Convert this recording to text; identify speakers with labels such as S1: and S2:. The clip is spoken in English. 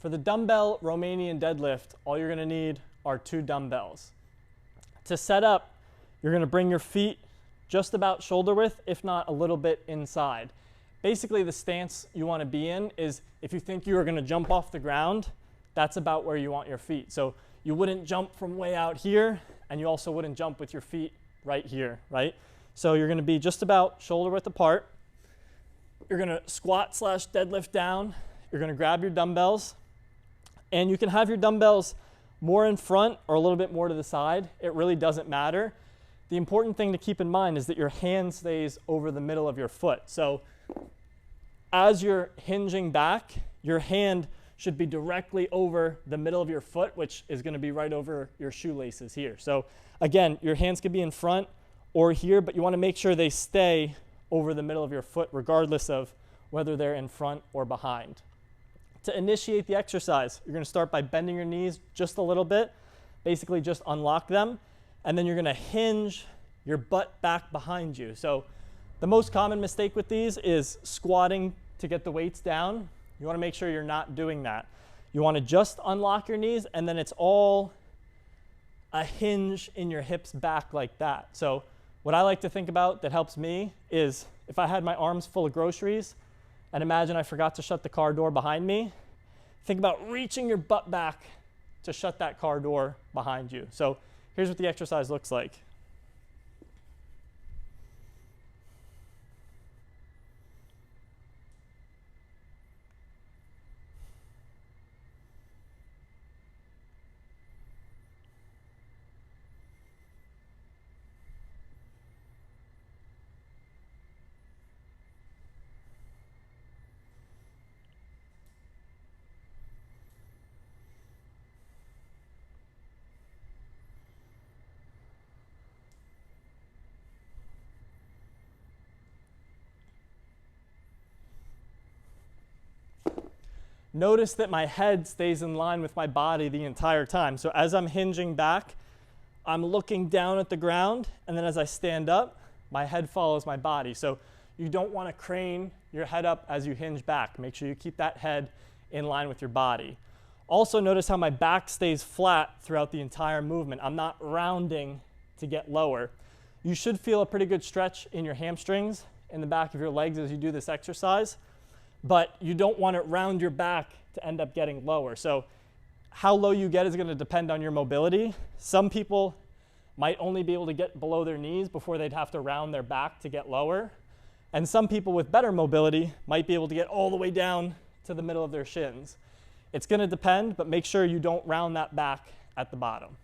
S1: For the dumbbell Romanian deadlift, all you're gonna need are 2 dumbbells. To set up, you're gonna bring your feet just about shoulder width, if not a little bit inside. Basically, the stance you wanna be in is if you think you are gonna jump off the ground, that's about where you want your feet. So you wouldn't jump from way out here, and you also wouldn't jump with your feet right here, right? So you're gonna be just about shoulder width apart. You're gonna squat / deadlift down. You're gonna grab your dumbbells, and you can have your dumbbells more in front or a little bit more to the side. It really doesn't matter. The important thing to keep in mind is that your hand stays over the middle of your foot. So as you're hinging back, your hand should be directly over the middle of your foot, which is gonna be right over your shoelaces here. So again, your hands could be in front or here, but you wanna make sure they stay over the middle of your foot, regardless of whether they're in front or behind. To initiate the exercise, you're gonna start by bending your knees just a little bit, basically just unlock them, and then you're gonna hinge your butt back behind you. So the most common mistake with these is squatting to get the weights down. You wanna make sure you're not doing that. You wanna just unlock your knees, and then it's all a hinge in your hips back like that. So what I like to think about that helps me is if I had my arms full of groceries, and imagine I forgot to shut the car door behind me, think about reaching your butt back to shut that car door behind you. So here's what the exercise looks like. Notice that my head stays in line with my body the entire time. So as I'm hinging back, I'm looking down at the ground, and then as I stand up, my head follows my body. So you don't want to crane your head up as you hinge back. Make sure you keep that head in line with your body. Also notice how my back stays flat throughout the entire movement. I'm not rounding to get lower. You should feel a pretty good stretch in your hamstrings in the back of your legs as you do this exercise, but you don't want to round your back to end up getting lower. So how low you get is going to depend on your mobility. Some people might only be able to get below their knees before they'd have to round their back to get lower. And some people with better mobility might be able to get all the way down to the middle of their shins. It's going to depend, but make sure you don't round that back at the bottom.